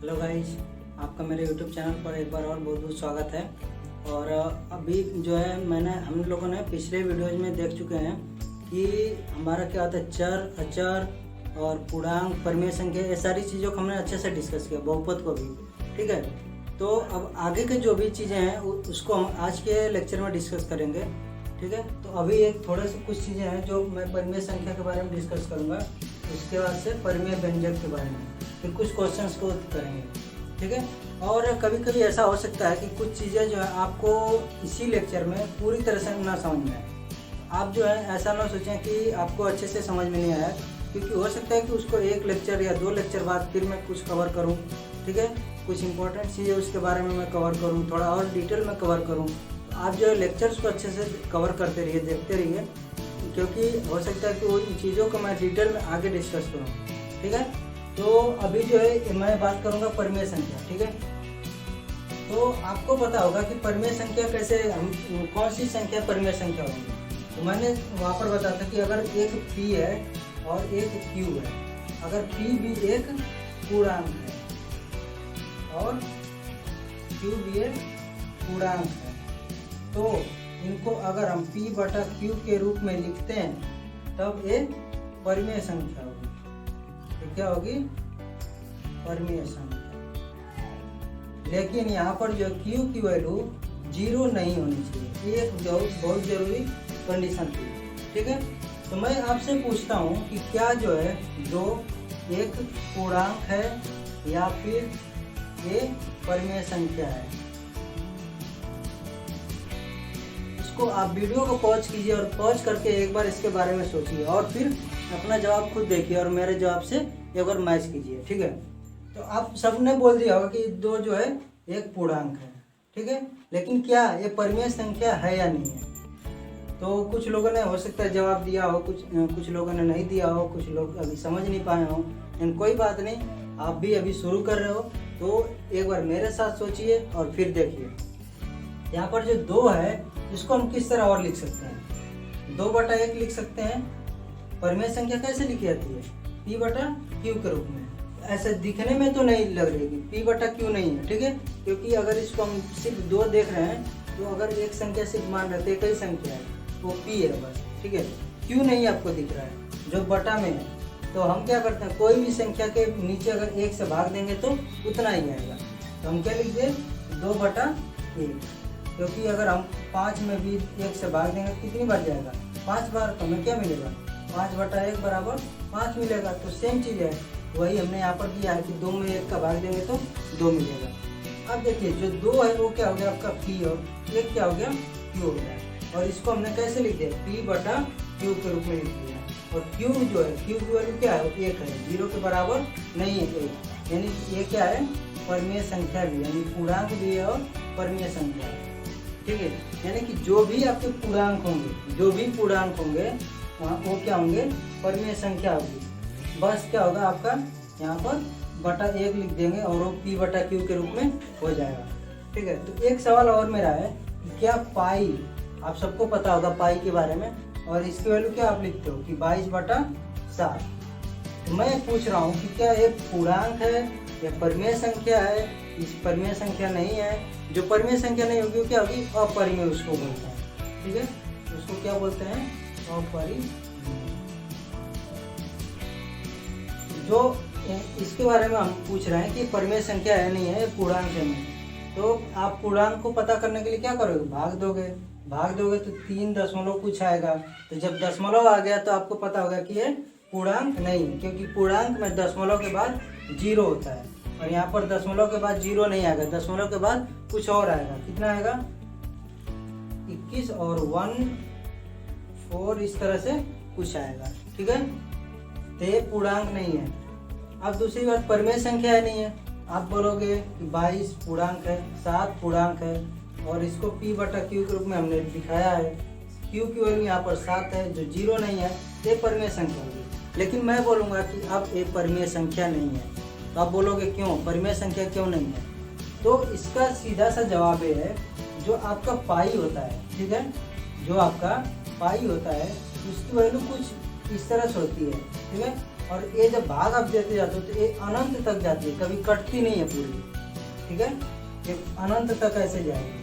Hello guys, आपका मेरे YouTube channel पर एक बार और बहुत बहुत स्वागत है। और अभी जो है हम लोगों ने पिछले वीडियोज में देख चुके हैं कि हमारा क्या होता है चर, अचर और पूर्णांक, परिमेय संख्या, ये सारी चीज़ों को हमने अच्छे से डिस्कस किया, बहुपद को भी। ठीक है, तो अब आगे के जो भी चीज़ें हैं उसको हम आज के लेक्चर में डिस्कस करेंगे। ठीक है, तो अभी एक थोड़े से कुछ चीज़ें हैं जो मैं परिमेय संख्या के बारे में डिस्कस करूँगा, उसके बाद से परिमेय व्यंजक के बारे में, फिर कुछ क्वेश्चंस को करेंगे। ठीक है, और कभी कभी ऐसा हो सकता है कि कुछ चीज़ें जो है आपको इसी लेक्चर में पूरी तरह से ना समझ में आए। आप जो है ऐसा ना सोचें कि आपको अच्छे से समझ में नहीं आया, क्योंकि हो सकता है कि उसको एक लेक्चर या 2 लेक्चर बाद फिर मैं कुछ कवर करूं। ठीक है, कुछ इंपॉर्टेंट चीज़ें उसके बारे में मैं कवर करूं, थोड़ा और डिटेल में कवर करूं। तो आप जो है लेक्चर्स को अच्छे से कवर करते रहिए, देखते रहिए, क्योंकि हो सकता है कि वो इन चीज़ों को मैं डिटेल में आगे डिस्कस करूँ। ठीक है, तो अभी जो है मैं बात करूँगा परिमेय संख्या। ठीक है, तो आपको पता होगा कि परिमेय संख्या कैसे, हम कौन सी संख्या परिमेय संख्या होगी। तो मैंने वहाँ पर बताया था कि अगर एक p है और एक q है, अगर p भी एक पूर्णांक है और q भी एक पूर्णांक है, तो इनको अगर हम p बटा q के रूप में लिखते हैं तब एक परिमेय संख्या होगी। तो क्या होगी? परिमेय संख्या। लेकिन यहाँ पर जो q की वैल्यू 0 नहीं होनी चाहिए, ये एक बहुत जरूरी कंडीशन थी। ठीक है, तो मैं आपसे पूछता हूँ कि क्या जो है जो एक पूर्णांक है या फिर ये परिमेय संख्या है। इसको आप वीडियो को पॉज कीजिए और पॉज करके एक बार इसके बारे में सोचिए और फिर अपना जवाब खुद देखिए और मेरे जवाब से एक बार मैच कीजिए। ठीक है, तो आप सबने बोल दिया होगा कि 2 जो है एक पूर्णांक है। ठीक है, लेकिन क्या ये परिमेय संख्या है या नहीं है? तो कुछ लोगों ने हो सकता है जवाब दिया हो, कुछ लोगों ने नहीं दिया हो, कुछ लोग अभी समझ नहीं पाए हो। लेकिन कोई बात नहीं, आप भी अभी शुरू कर रहे हो तो एक बार मेरे साथ सोचिए और फिर देखिए। यहाँ पर जो 2 है इसको हम किस तरह और लिख सकते हैं? 2/1 लिख सकते हैं। परिमेय संख्या कैसे लिखी जाती है? p बटा q के रूप में। ऐसे दिखने में तो नहीं लग रही है, p बटा q नहीं है। ठीक है, क्योंकि अगर इसको हम सिर्फ 2 देख रहे हैं तो अगर एक संख्या सिर्फ मान रहे थे, कई संख्या है वो p है बस। ठीक है, q नहीं आपको दिख रहा है जो बटा में है। तो हम क्या करते हैं, कोई भी संख्या के नीचे अगर 1 से भाग देंगे तो उतना ही आएगा। तो हम क्या लिख दें? 2/1, क्योंकि अगर हम 5 में भी 1 से भाग देंगे कितनी बार जाएगा? 5 बार। तो हमें क्या मिलेगा? 5/1 बराबर 5 मिलेगा। तो सेम चीज़ है, वही हमने यहाँ पर किया है कि 2 में 1 का भाग देंगे तो 2 मिलेगा। अब देखिए जो 2 है वो क्या हो गया आपका p और 1 क्या हो गया? q हो गया। और इसको हमने कैसे लिख दिया? p बटा q के रूप में लिख दिया। और q जो है, q की वैल्यू क्या है? 1 है, 0 के बराबर नहीं है 1, यानी ये क्या है? परिमेय संख्या भी, यानी पूर्णांक भी है और परिमेय संख्या है। ठीक है, यानी कि जो भी आपके पूर्णांक होंगे वो क्या होंगे? परिमेय संख्या होगी। बस क्या होगा आपका यहाँ पर बटा 1 लिख देंगे और वो p बटा q के रूप में हो जाएगा। ठीक है, तो एक सवाल और मेरा है कि क्या पाई, आप सबको पता होगा पाई के बारे में, और इसकी वैल्यू क्या आप लिखते हो कि 22/7। तो मैं पूछ रहा हूँ कि क्या ये पूर्णांक है या परिमेय संख्या है? इस परिमेय संख्या नहीं है। जो परिमेय संख्या नहीं होगी वो क्या होगी? अपरिमेय उसको बोलते हैं। ठीक है, उसको क्या बोलते हैं? अपरिमेय। जो इसके बारे में हम पूछ रहे हैं कि परिमेय संख्या है नहीं है, पूर्णांक है नहीं, तो आप पूर्णांक को पता करने के लिए क्या करोगे? भाग दोगे तो 3 दशमलव कुछ आएगा। तो जब दशमलव आ गया तो आपको पता होगा कि ये पूर्णांक नहीं है, क्योंकि पूर्णांक में दशमलव के बाद 0 होता है और यहाँ पर दशमलव के बाद 0 नहीं आएगा, दशमलव के बाद कुछ और आएगा। कितना आएगा? 21 और 1 4, इस तरह से कुछ आएगा। ठीक है, तो ये पूर्णांक नहीं है। अब दूसरी बात, परिमेय संख्या है नहीं है। आप बोलोगे कि 22 पूर्णांक है, 7 पूर्णांक है और इसको p बटा q के रूप में हमने दिखाया है। q की वैल्यू यहाँ पर 7 है, जो 0 नहीं है, ये परिमेय संख्या होगी। लेकिन मैं बोलूँगा कि अब ये परिमेय संख्या नहीं है। तो आप बोलोगे क्यों परिमेय संख्या क्यों नहीं है? तो इसका सीधा सा जवाब ये है, जो आपका पाई होता है, ठीक है, जो आपका पाई होता है उसकी वैल्यू कुछ इस तरह से होती है। ठीक है, और ये जब भाग आप देते जाते हो तो ये अनंत तक जाती है, कभी कटती नहीं है पूरी, ठीक है, ये अनंत तक ऐसे जाएगी।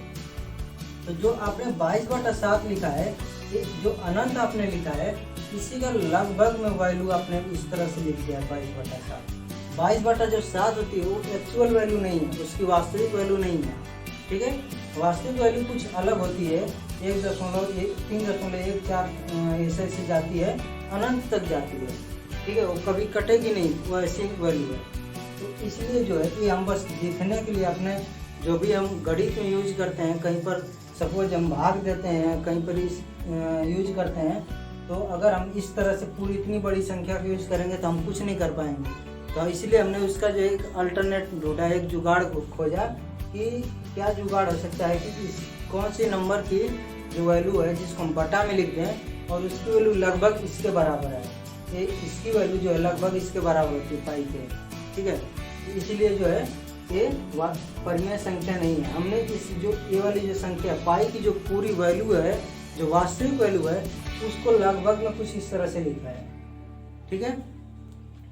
तो जो आपने 22/7 लिखा है, ये जो अनंत आपने लिखा है, इसी का लगभग में वैल्यू आपने इस तरह से लिख दिया है 22/7। 22/7 होती है वो एक्चुअल वैल्यू नहीं है, उसकी वास्तविक वैल्यू नहीं है, ठीक है। वास्तविक वैल्यू कुछ अलग होती है, 1.3.14 ऐसे जाती है, अनंत तक जाती है, ठीक है, वो कभी कटेगी नहीं, वो ऐसी वैल्यू है। तो इसलिए जो है कि हम बस दिखने के लिए अपने जो भी हम गणित में यूज करते हैं, कहीं पर सपोज हम भाग देते हैं, कहीं पर इस यूज करते हैं, तो अगर हम इस तरह से पूरी इतनी बड़ी संख्या का यूज करेंगे तो हम कुछ नहीं कर पाएंगे। तो इसलिए हमने उसका जो एक अल्टरनेट ढूंढा, एक जुगाड़ खोजा कि क्या जुगाड़ हो सकता है कि कौन सी नंबर की जो वैल्यू है जिसको हम बटा में लिख दें और उसकी वैल्यू लगभग इसके बराबर है, ये इसकी वैल्यू जो है लगभग इसके बराबर होती है पाई के, ठीक है। इसलिए जो है ये परिमेय संख्या नहीं है। हमने इस जो ये वाली जो संख्या पाई की जो पूरी वैल्यू है, जो वास्तविक वैल्यू है, उसको लगभग में कुछ इस तरह से लिखा है, ठीक है।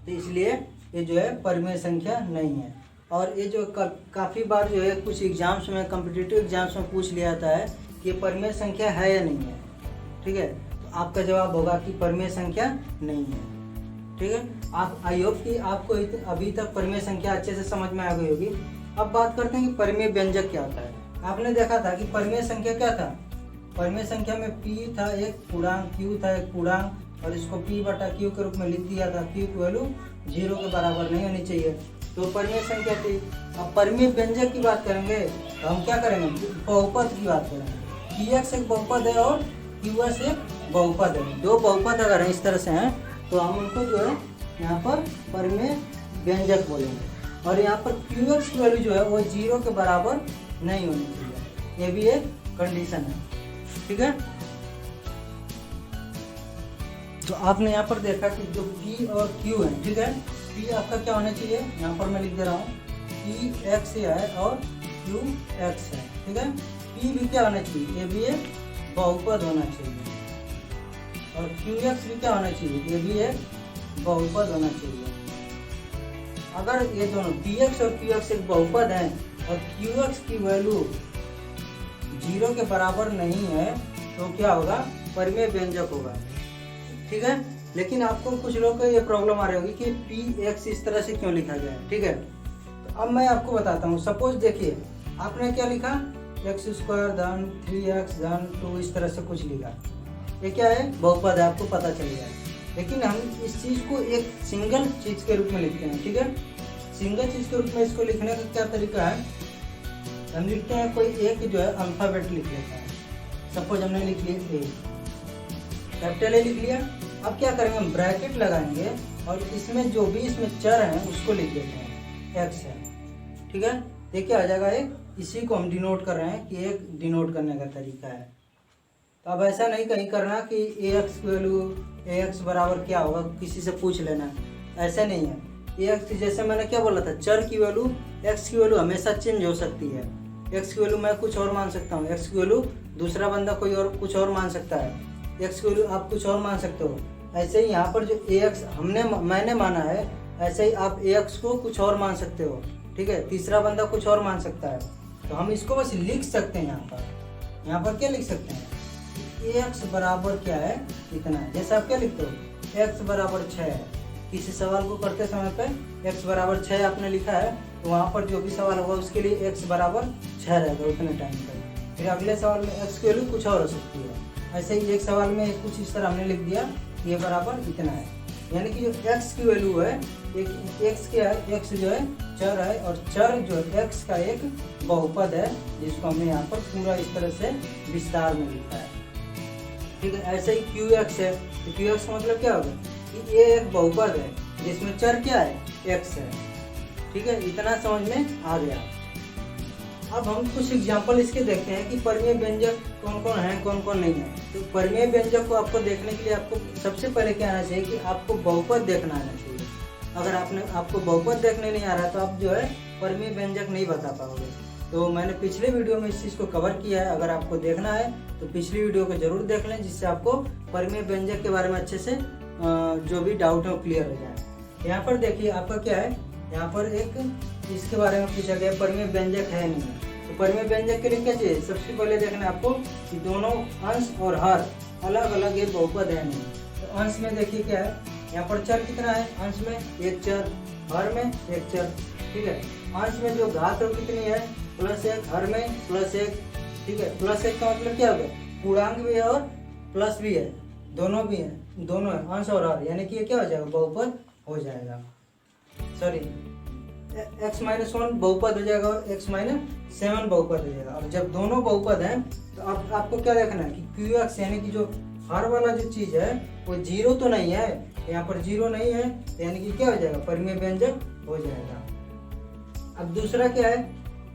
तो इसलिए ये जो है परिमेय संख्या नहीं है। और ये जो काफ़ी बार जो है कुछ एग्जाम्स में, कॉम्पिटिटिव एग्जाम्स में पूछ लिया जाता है कि ये परिमेय संख्या है या नहीं है, ठीक है। तो आपका जवाब होगा कि परिमेय संख्या नहीं है, ठीक है। आप आई होप कि आपको अभी तक परिमेय संख्या अच्छे से समझ में आ गई होगी। अब बात करते हैं कि परिमेय व्यंजक क्या होता है। आपने देखा था कि परिमेय संख्या क्या था, परिमेय संख्या में p था एक पूर्णांक, q था एक पूर्णांक, और इसको p/q के रूप में लिख दिया था। q की वैल्यू 0 के बराबर नहीं होनी चाहिए, तो परिमेय संख्या थी। अब परिमेय व्यंजक की बात करेंगे तो हम क्या करेंगे, बहुपद की बात करेंगे। px एक बहुपद है और qs एक बहुपद है। दो बहुपद अगर है इस तरह से हैं तो हम उनको जो है यहाँ पर परिमेय व्यंजक बोलेंगे। और यहाँ पर qx की वैल्यू जो है वो 0 के बराबर नहीं होनी चाहिए, ये भी एक कंडीशन है, ठीक है। तो आपने यहाँ पर देखा कि जो p और q है, ठीक है, p आपका क्या होना चाहिए, यहाँ पर मैं लिख दे रहा हूँ px है और qx है, ठीक है। p भी क्या होना चाहिए, ये भी एक बहुपद होना चाहिए, और qx भी क्या होना चाहिए, ये भी एक बहुपद होना चाहिए। अगर ये दोनों px और qx एक बहुपद हैं और qx की वैल्यू 0 के बराबर नहीं है तो क्या होगा, परिमेय व्यंजक होगा, ठीक है। लेकिन आपको कुछ लोग को ये प्रॉब्लम आ रही होगी कि px इस तरह से क्यों लिखा गया है, ठीक है। तो अब मैं आपको बताता हूँ। सपोज देखिए आपने क्या लिखा, x² धन 3x धन 2, इस तरह से कुछ लिखा, ये क्या है, बहुपद है, आपको पता चल गया। लेकिन हम इस चीज़ को एक सिंगल चीज़ के रूप में लिखते हैं, ठीक है। सिंगल चीज़ के रूप में इसको लिखने का क्या तरीका है, हम लिखते हैं कोई एक जो है अल्फ़ाबेट लिख लेता है। सपोज हमने लिख लिया ए, कैपिटल ए लिख लिया। अब क्या करेंगे, हम ब्रैकेट लगाएंगे और इसमें जो भी इसमें चर हैं उसको लिख लेते हैं, x है, ठीक है। देखिए आ जाएगा एक, इसी को हम डिनोट कर रहे हैं कि एक डिनोट करने का तरीका है। तो अब ऐसा नहीं कहीं करना कि ax की वैल्यू ax बराबर क्या होगा, किसी से पूछ लेना, ऐसा नहीं है। ax जैसे मैंने क्या बोला था, चर की वैल्यू, x की वैल्यू हमेशा चेंज हो सकती है। x की वैल्यू मैं कुछ और मान सकता हूँ, x की वैल्यू दूसरा बंदा कोई और कुछ और मान सकता है, x की वैल्यू आप कुछ और मान सकते हो। ऐसे ही यहाँ पर जो ax मैंने माना है, ऐसे ही आप ax को कुछ और मान सकते हो, ठीक है। तीसरा बंदा कुछ और मान सकता है। तो हम इसको बस लिख सकते हैं यहाँ पर क्या लिख सकते हैं, x बराबर क्या है, इतना। जैसे आप क्या लिखते हो, x बराबर 6 है। किसी सवाल को करते समय पे x बराबर 6 आपने लिखा है, तो वहाँ पर जो भी सवाल होगा उसके लिए x बराबर 6 रहेगा उतने टाइम तक। फिर अगले सवाल में x की वैल्यू कुछ और हो सकती है। ऐसे ही एक सवाल में कुछ इस तरह हमने लिख दिया, ये बराबर इतना है। यानी कि जो x की वैल्यू है, एक x क्या है, x जो है चर है, और चर जो है x का एक बहुपद है, जिसको हमने यहाँ पर पूरा इस तरह से विस्तार में लिखा है, ठीक है। ऐसे ही qx है, तो qx का मतलब क्या होगा कि ये एक बहुपद है जिसमें चर क्या है, x है, ठीक है। इतना समझ में आ गया। अब हम कुछ एग्जांपल इसके देखते हैं कि परिमेय व्यंजक कौन कौन है, कौन कौन नहीं है। तो परिमेय व्यंजक को आपको देखने के लिए आपको सबसे पहले क्या आना चाहिए कि आपको बहुपद देखना आना चाहिए। अगर आपको बहुपद देखने नहीं आ रहा तो आप जो है परिमेय व्यंजक नहीं बता पाओगे। तो मैंने पिछले वीडियो में इस चीज़ को कवर किया है, अगर आपको देखना है तो पिछली वीडियो को जरूर देख लें, जिससे आपको परिमेय व्यंजक के बारे में अच्छे से जो भी डाउट है वो क्लियर हो जाए। यहाँ पर देखिए आपका क्या है, यहाँ पर एक इसके बारे में पूछा गया परिमेय व्यंजक है नहीं है। तो परिमेय व्यंजक के लिए क्या चाहिए, सबसे पहले देखना आपको कि दोनों अंश और हर अलग अलग ये बहुपद है नहीं। तो अंश में देखिए क्या है, यहाँ पर चर कितना है, अंश में एक चर, हर में एक चर, ठीक है। अंश में जो घात है कितनी है, +1, हर में +1, ठीक है। +1 का मतलब क्या होगा, पूर्णांक भी है और प्लस भी है, दोनों भी है, दोनों है अंश और हर, यानी कि ये क्या हो जाएगा, बहुपद हो जाएगा। सॉरी, x-1 बहुपद हो जाएगा और x-7 बहुपद हो जाएगा। और जब दोनों बहुपद हैं तो आपको क्या देखना है कि QX यानी कि जो हर वाला जो चीज है वो 0 तो नहीं है, यहाँ पर 0 नहीं है, यानी कि क्या हो जाएगा, परिमेय व्यंजक हो जाएगा। अब दूसरा क्या है,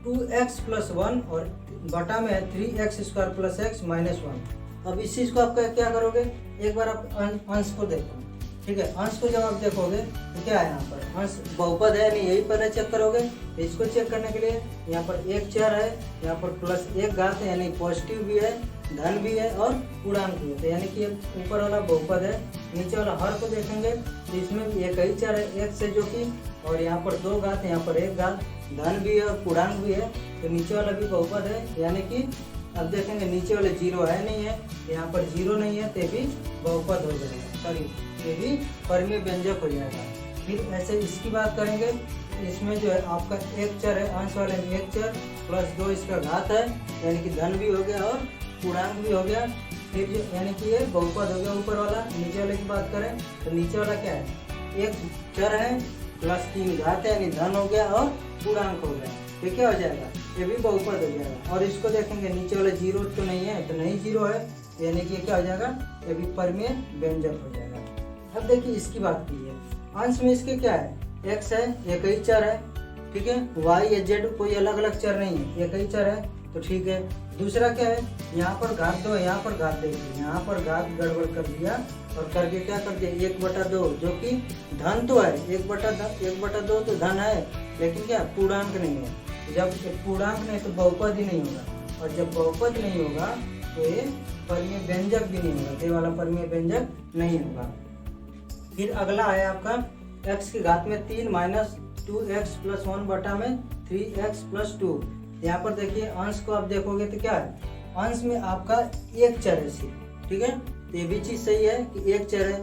2x + 1 और बटा में है 3x² + x - 1। अब इस चीज को आप क्या करोगे, एक बार आप अंश को देखो, ठीक है। अंश को जब आप देखोगे तो क्या है, यहाँ पर अंश बहुपद है नहीं, यही पहले चेक करोगे। तो इसको चेक करने के लिए यहाँ पर एक चर है, यहाँ पर +1 घात है, यानी पॉजिटिव भी है, धन भी है और पूर्णांक भी है। तो यानी कि ऊपर वाला बहुपद है। नीचे वाला हर को देखेंगे तो इसमें भी एक ही चर है, एक से जो कि, और यहाँ पर 2 घात है, यहाँ पर 1 घात, धन भी है और पूर्णांक भी है। तो नीचे वाला भी बहुपद है, यानी कि अब देखेंगे नीचे वाले 0 है नहीं है, यहाँ पर 0 नहीं है, तो भी बहुपद हो जाएगा, सॉरी ये भी परिमेय व्यंजक हो जाएगा। फिर ऐसे इसकी बात करेंगे, इसमें जो है आपका एक चर है, अंश वाले में एक चर +2 इसका घात है, यानी कि धन भी हो गया और पूर्णांक भी हो गया। फिर जो यानी कि ये बहुपद हो गया ऊपर वाला। नीचे वाले की बात करें तो नीचे वाला क्या है, एक चर है +3 घात है, यानी धन हो गया और पूर्णांक हो गया, ये क्या हो जाएगा, ये भी बहुपद हो जाएगा। और इसको देखेंगे नीचे वाला 0 तो नहीं है, तो नहीं 0 है, यानी कि क्या हो जाएगा, ये भी परिमेय व्यंजक हो जाएगा। अब देखिए इसकी बात कीजिए, अंश में इसके क्या है, x है, एक ही चर है, ठीक है। y या z कोई अलग अलग चर नहीं है, एक ही चर है, तो ठीक है। दूसरा क्या है, यहाँ पर घात 2 है, यहाँ पर घात देखिए, यहाँ पर घात गड़बड़ कर दिया और करके क्या कर दिया, 1/2, जो कि धन तो है, 1/2 तो धन है, लेकिन क्या पूर्णांक नहीं है। जब पूर्णांक नहीं तो बहुपद ही नहीं होगा, और जब बहुपद नहीं होगा तो ये परिमेय व्यंजक भी नहीं होगा, ये वाला परिमेय व्यंजक नहीं होगा। फिर अगला है आपका x की घात में 3 - 2x + 1 बटा में 3x + 2। यहाँ पर देखिए अंश को आप देखोगे तो क्या है, अंश में आपका एक चर है सिर्फ, ठीक है। तो ये भी चीज़ सही है कि एक चर है,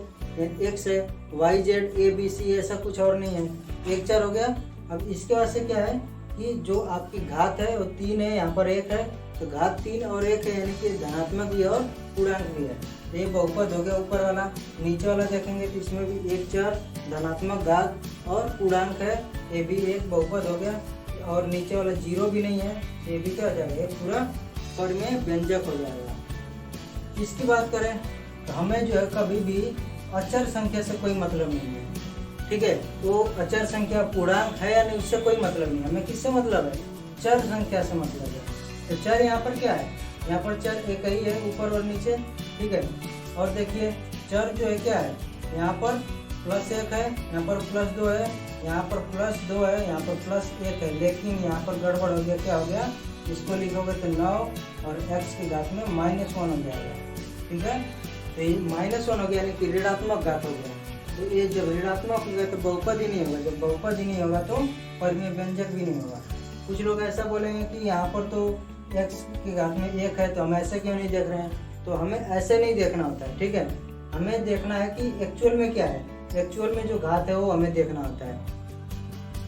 x है, y z a b c ऐसा कुछ और नहीं है, एक चर हो गया। अब इसके बाद से क्या है कि जो आपकी घात है वो 3 है, यहाँ पर 1 है, तो घात 3 और 1 है, यानी कि धनात्मक भी है और पूर्णांक भी है, ये बहुपद हो गया ऊपर वाला। नीचे वाला देखेंगे तो इसमें भी एक चर, धनात्मक घात और पूर्णांक है, ये भी एक बहुपद हो गया। और नीचे वाला 0 भी नहीं है, ये भी क्या हो जाएगा, ये पूरा परिमेय व्यंजक हो जाएगा। इसकी बात करें तो हमें जो है कभी भी अचर संख्या से कोई मतलब नहीं है, ठीक है। तो अचर संख्या पूर्णांक है या नहीं उससे कोई मतलब नहीं है, हमें किससे मतलब है, चर संख्या से मतलब है। तो चर यहाँ पर क्या है, यहाँ पर चर एक ही है ऊपर और नीचे, ठीक है। और देखिए चर जो है क्या है, यहाँ पर +1 है, यहाँ पर +2 है, यहाँ पर +2 है, यहाँ पर +1 है, लेकिन यहाँ पर गड़बड़ हो गया, क्या हो गया, इसको लिखोगे तो 9 और x की घात में -1 हो जाएगा, ठीक है। तो ये -1 हो गया, यानी कि ऋणात्मक घात हो गया। तो ये जब ऋणात्मक हो गया तो बहुपद ही नहीं होगा, जब बहुपद ही नहीं होगा तो परिमेय व्यंजक भी नहीं होगा। कुछ लोग ऐसा बोलेंगे कि यहाँ पर तो x की घात में 1 है, तो हम ऐसे क्यों नहीं देख रहे हैं, तो हमें ऐसे नहीं देखना होता है, ठीक है। हमें देखना है कि एक्चुअल में क्या है, एक्चुअल में जो घात है वो हमें देखना होता है।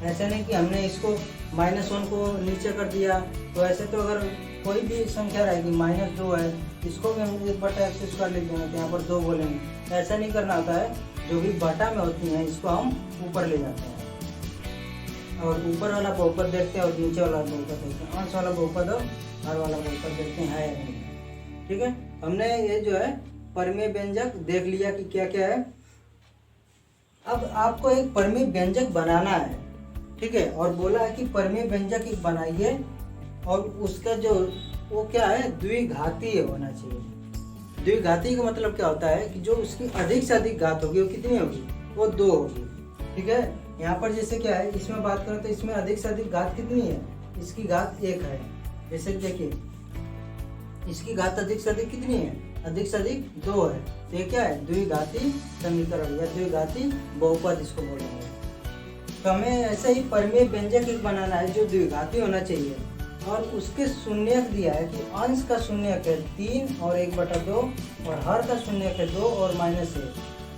ऐसा नहीं कि हमने इसको -1 को नीचे कर दिया, तो ऐसे तो अगर कोई भी संख्या रहेगी -2 है, इसको भी हम 1/x² लिख देंगे, तो यहाँ पर 2 बोलेंगे। ऐसा नहीं करना होता है, जो भी बटा में होती हैं इसको हम ऊपर ले जाते हैं और ऊपर वाला बहुपद देखते हैं और नीचे वाला बहुपद देखते हैं, अंश वाला बहुपद और हर वाला बहुपद देखते हैं है या नहीं, ठीक है। हमने ये जो है परिमेय व्यंजक देख लिया कि क्या क्या है। अब आपको एक परिमेय व्यंजक बनाना है, ठीक है, और बोला है कि परिमेय व्यंजक एक बनाइए और उसका जो वो क्या है, द्विघातीय होना चाहिए। द्विघातीय का मतलब क्या होता है कि जो उसकी अधिक से अधिक घात होगी वो कितनी होगी, वो 2 होगी, ठीक है। यहाँ पर जैसे क्या है, इसमें बात करें तो इसमें अधिक से अधिक घात कितनी है, इसकी घात 1 है। जैसे देखिए इसकी घात अधिक से अधिक कितनी है, अधिक से अधिक 2 है, तो ये क्या है, द्विघाती समीकरण या द्विघाती बहुपद इसको बोलेंगे। तो हमें ऐसे ही परिमेय व्यंजक एक बनाना है जो द्विघाती होना चाहिए, और उसके शून्यक दिया है कि अंश का शून्यक है 3 और 1/2 और हर का शून्यक है 2 और -1।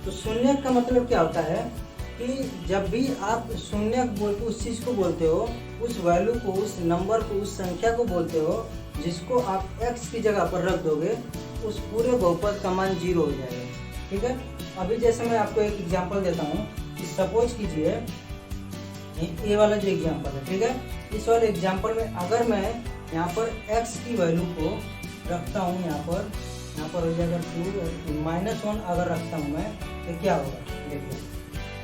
तो शून्यक का मतलब क्या होता है कि जब भी आप शून्यक बोलते उस चीज़ को बोलते हो, उस वैल्यू को, उस नंबर को, उस संख्या को बोलते हो जिसको आप x की जगह पर रख दोगे, उस पूरे बहुपद का मान 0 हो जाएगा। ठीक है, अभी जैसे मैं आपको एक एग्जांपल देता हूँ कि सपोज कीजिए ये वाला जो एग्जांपल है, ठीक है, इस वाले एग्जांपल में अगर मैं यहाँ पर x की वैल्यू को रखता हूँ, यहाँ पर हो जाएगा 2 -1 अगर रखता हूँ मैं, तो क्या होगा, देखिए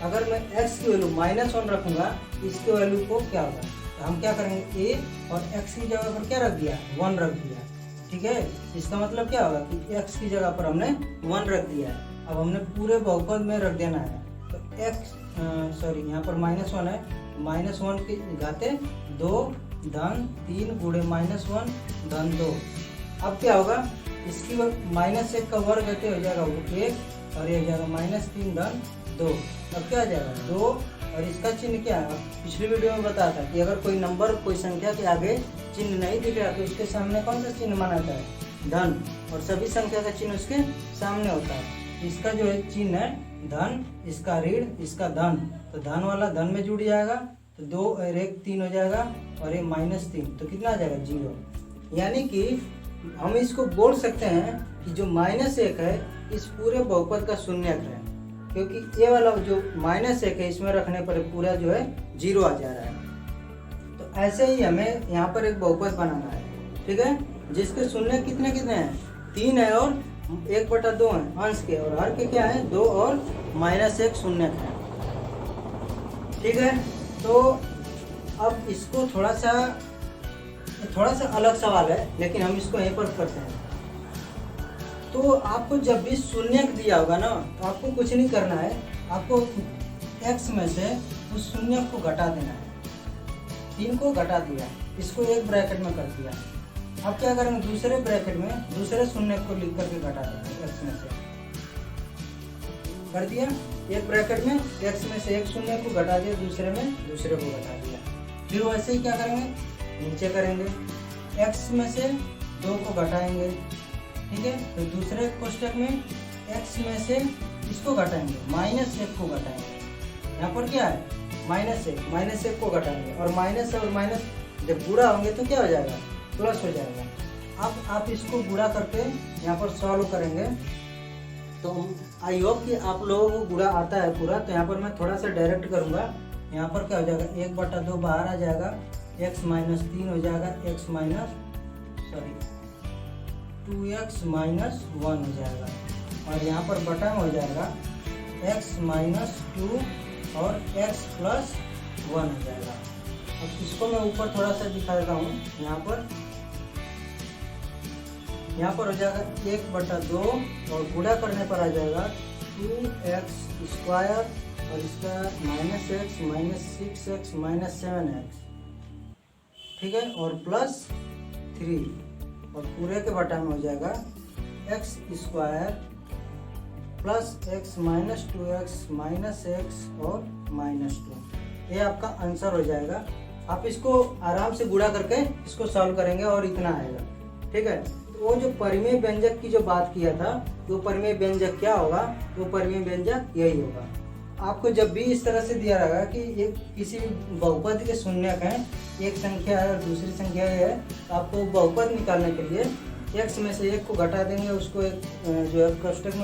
अगर मैं x की वैल्यू -1 रखूँगा, इसके वैल्यू को क्या होगा, तो हम क्या करेंगे, a और x की जगह पर क्या रख दिया, 1 रख दिया। ठीक है, इसका मतलब क्या होगा कि x की जगह पर हमने 1 रख दिया है। अब हमने पूरे बहुपद में रख देना है, तो यहाँ पर -1 है, -1 की घाते 2 धन 3 गुणे -1 धन 2। अब क्या होगा, इसकी -1 का वर्ग घटे हो जाएगा 1 और ये हो जाएगा -3 धन 2। अब क्या आ जाएगा 2, और इसका चिन्ह क्या है, पिछली वीडियो में बताया था कि अगर कोई नंबर, कोई संख्या के आगे चिन्ह नहीं दिख रहा तो उसके सामने कौन सा चिन्ह माना जाता है, धन, और सभी संख्या का चिन्ह उसके सामने होता है। इसका जो है चिन्ह है धन, इसका ऋण, इसका धन, तो धन वाला धन में जुड़ जाएगा, तो 2 और 1 3 हो जाएगा, और ये -3, तो कितना आ जाएगा 0। यानी कि हम इसको बोल सकते हैं कि जो -1 है इस पूरे बहुपद का शून्यक है, क्योंकि ये वाला जो -1 है इसमें रखने पर पूरा जो है 0 आ जा रहा है। तो ऐसे ही हमें यहाँ पर एक बहुपद बनाना है, ठीक है, जिसके शून्य कितने कितने हैं, 3 है और 1/2 है अंश के, और हर के क्या है 2 और -1 शून्यक है। ठीक है, तो अब इसको थोड़ा सा अलग सवाल है, लेकिन हम इसको यहीं पर करते हैं। तो आपको जब भी शून्यक दिया होगा ना, तो आपको कुछ नहीं करना है, आपको x में से उस शून्यक को घटा देना है। 3 को घटा दिया, इसको एक ब्रैकेट में कर दिया। अब क्या करेंगे, दूसरे ब्रैकेट में दूसरे शून्यक को लिख करके घटा देंगे, x में से कर दिया, एक ब्रैकेट में x में से एक शून्य को घटा दिया, दूसरे में दूसरे को घटा दिया। फिर वैसे ही क्या करेंगे, नीचे करेंगे, x में से 2 को घटाएंगे, ठीक है, तो दूसरे कोष्टक में x में से इसको घटाएंगे, -1 को घटाएंगे। यहाँ पर क्या है, -1 को घटाएंगे, और माइनस और माइनस जब गुणा होंगे तो क्या हो जाएगा, प्लस हो जाएगा। अब आप इसको गुणा करके यहाँ पर सॉल्व करेंगे, तो आई होप कि आप लोगों को गुणा आता है पूरा। तो यहाँ पर मैं थोड़ा सा डायरेक्ट करूँगा। यहाँ पर क्या हो जाएगा, 1/2 बाहर आ जाएगा, x - 3 हो जाएगा, 2x - 1 हो जाएगा, और यहाँ पर बटा में हो जाएगा x - 2 और x + 1 हो जाएगा। अब इसको मैं ऊपर थोड़ा सा दिखा देता हूँ। यहाँ पर हो जाएगा 1/2 और गुणा करने पर आ जाएगा 2x² और इसका -x - 6x - 7x, ठीक है, और +3, और पूरे के बटा में हो जाएगा x² + x - 2x -x और -2। ये आपका आंसर हो जाएगा। आप इसको आराम से गुणा करके इसको सॉल्व करेंगे और इतना आएगा, ठीक है। वो जो परिमेय व्यंजक की जो बात किया था, वो परिमेय व्यंजक क्या होगा, वो परिमेय व्यंजक यही होगा। आपको जब भी इस तरह से दिया रहेगा कि एक किसी बहुपद के शून्यक हैं, एक संख्या है और दूसरी संख्या है, तो आपको बहुपद निकालने के लिए x में से 1 को घटा देंगे, उसको एक जो है कोष्टक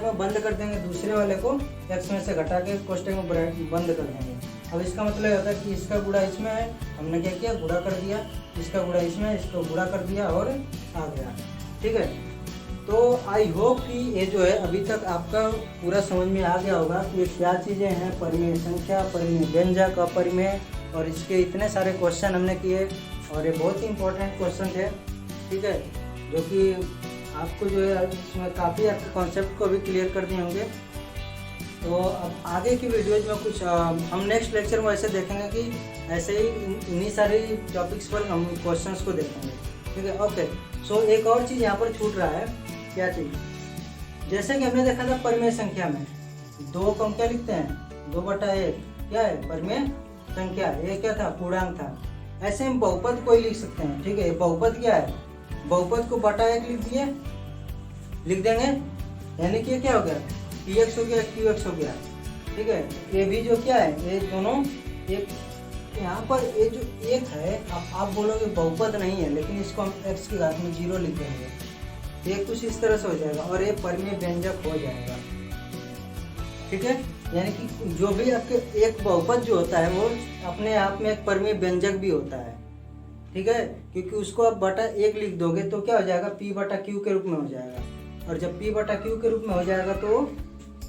में बंद कर देंगे, दूसरे वाले को x में से घटा के कोष्टक में बंद कर देंगे। अब इसका मतलब होता है कि इसका गुणा इसमें है, हमने क्या किया, गुणा कर दिया, इसका गुणा इसमें है, इसको गुणा कर दिया और आ गया, ठीक है। तो आई होप कि ये जो है अभी तक आपका पूरा समझ में आ गया होगा कि ये क्या चीज़ें हैं, परिमेय संख्या, परिमेय व्यंजक, अपरिमेय, और इसके इतने सारे क्वेश्चन हमने किए, और ये बहुत ही इंपॉर्टेंट क्वेश्चन थे, ठीक है, जो कि आपको जो है इसमें काफ़ी आपके कॉन्सेप्ट को भी क्लियर कर दिए होंगे। तो अब आगे की वीडियोज में कुछ हम नेक्स्ट लेक्चर में ऐसे देखेंगे कि ऐसे ही इन्हीं सारी टॉपिक्स पर हम क्वेश्चंस को देखेंगे। ठीक है। ओके, सो एक और चीज़ यहाँ पर छूट रहा है। क्या चीज़? जैसे कि हमने देखा था परिमेय संख्या में 2 को हम क्या लिखते हैं, 2/1 क्या है, परिमेय संख्या। ये क्या था, पूर्णांक था। ऐसे हम बहुपद कोई लिख सकते हैं, ठीक है। बहुपद क्या है, बहुपद को बटा 1 लिख देंगे, यानी कि क्या हो गया, px हो गया, qx हो गया, ठीक है। ये भी जो क्या है, ये दोनों एक, यहाँ पर ये जो 1 है, आप बोलोगे बहुपद नहीं है, लेकिन इसको हम x की घात में 0 लिख देंगे। ये कुछ इस तरह से हो जाएगा और ये परिमेय व्यंजक हो जाएगा, ठीक है। यानी कि जो भी आपके एक बहुपद जो होता है वो अपने आप में एक परिमेय व्यंजक भी होता है, ठीक है। क्योंकि उसको आप बटा 1 लिख दोगे तो क्या हो जाएगा, p/q के रूप में हो जाएगा। और जब p/q के रूप में हो जाएगा तो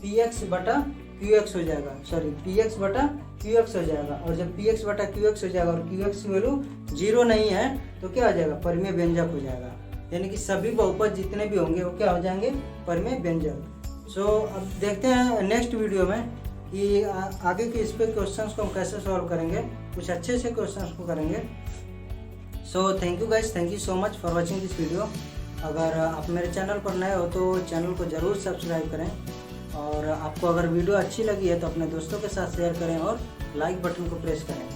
px/qx हो जाएगा, सॉरी px/qx हो जाएगा। और जब px/qx हो जाएगा और qx की वैल्यू 0 नहीं है तो क्या हो जाएगा, परिमेय व्यंजक हो जाएगा। यानी कि सभी बहुपद जितने भी होंगे वो क्या हो जाएंगे, परिमेय व्यंजक। सो अब देखते हैं नेक्स्ट वीडियो में कि आगे के इस पे क्वेश्चंस को हम कैसे सॉल्व करेंगे, कुछ अच्छे से क्वेश्चंस को करेंगे। So thank you guys, thank you so much for watching this video. अगर आप मेरे चैनल पर नए हो तो चैनल को ज़रूर सब्सक्राइब करें, और आपको अगर वीडियो अच्छी लगी है तो अपने दोस्तों के साथ शेयर करें और लाइक बटन को प्रेस करें।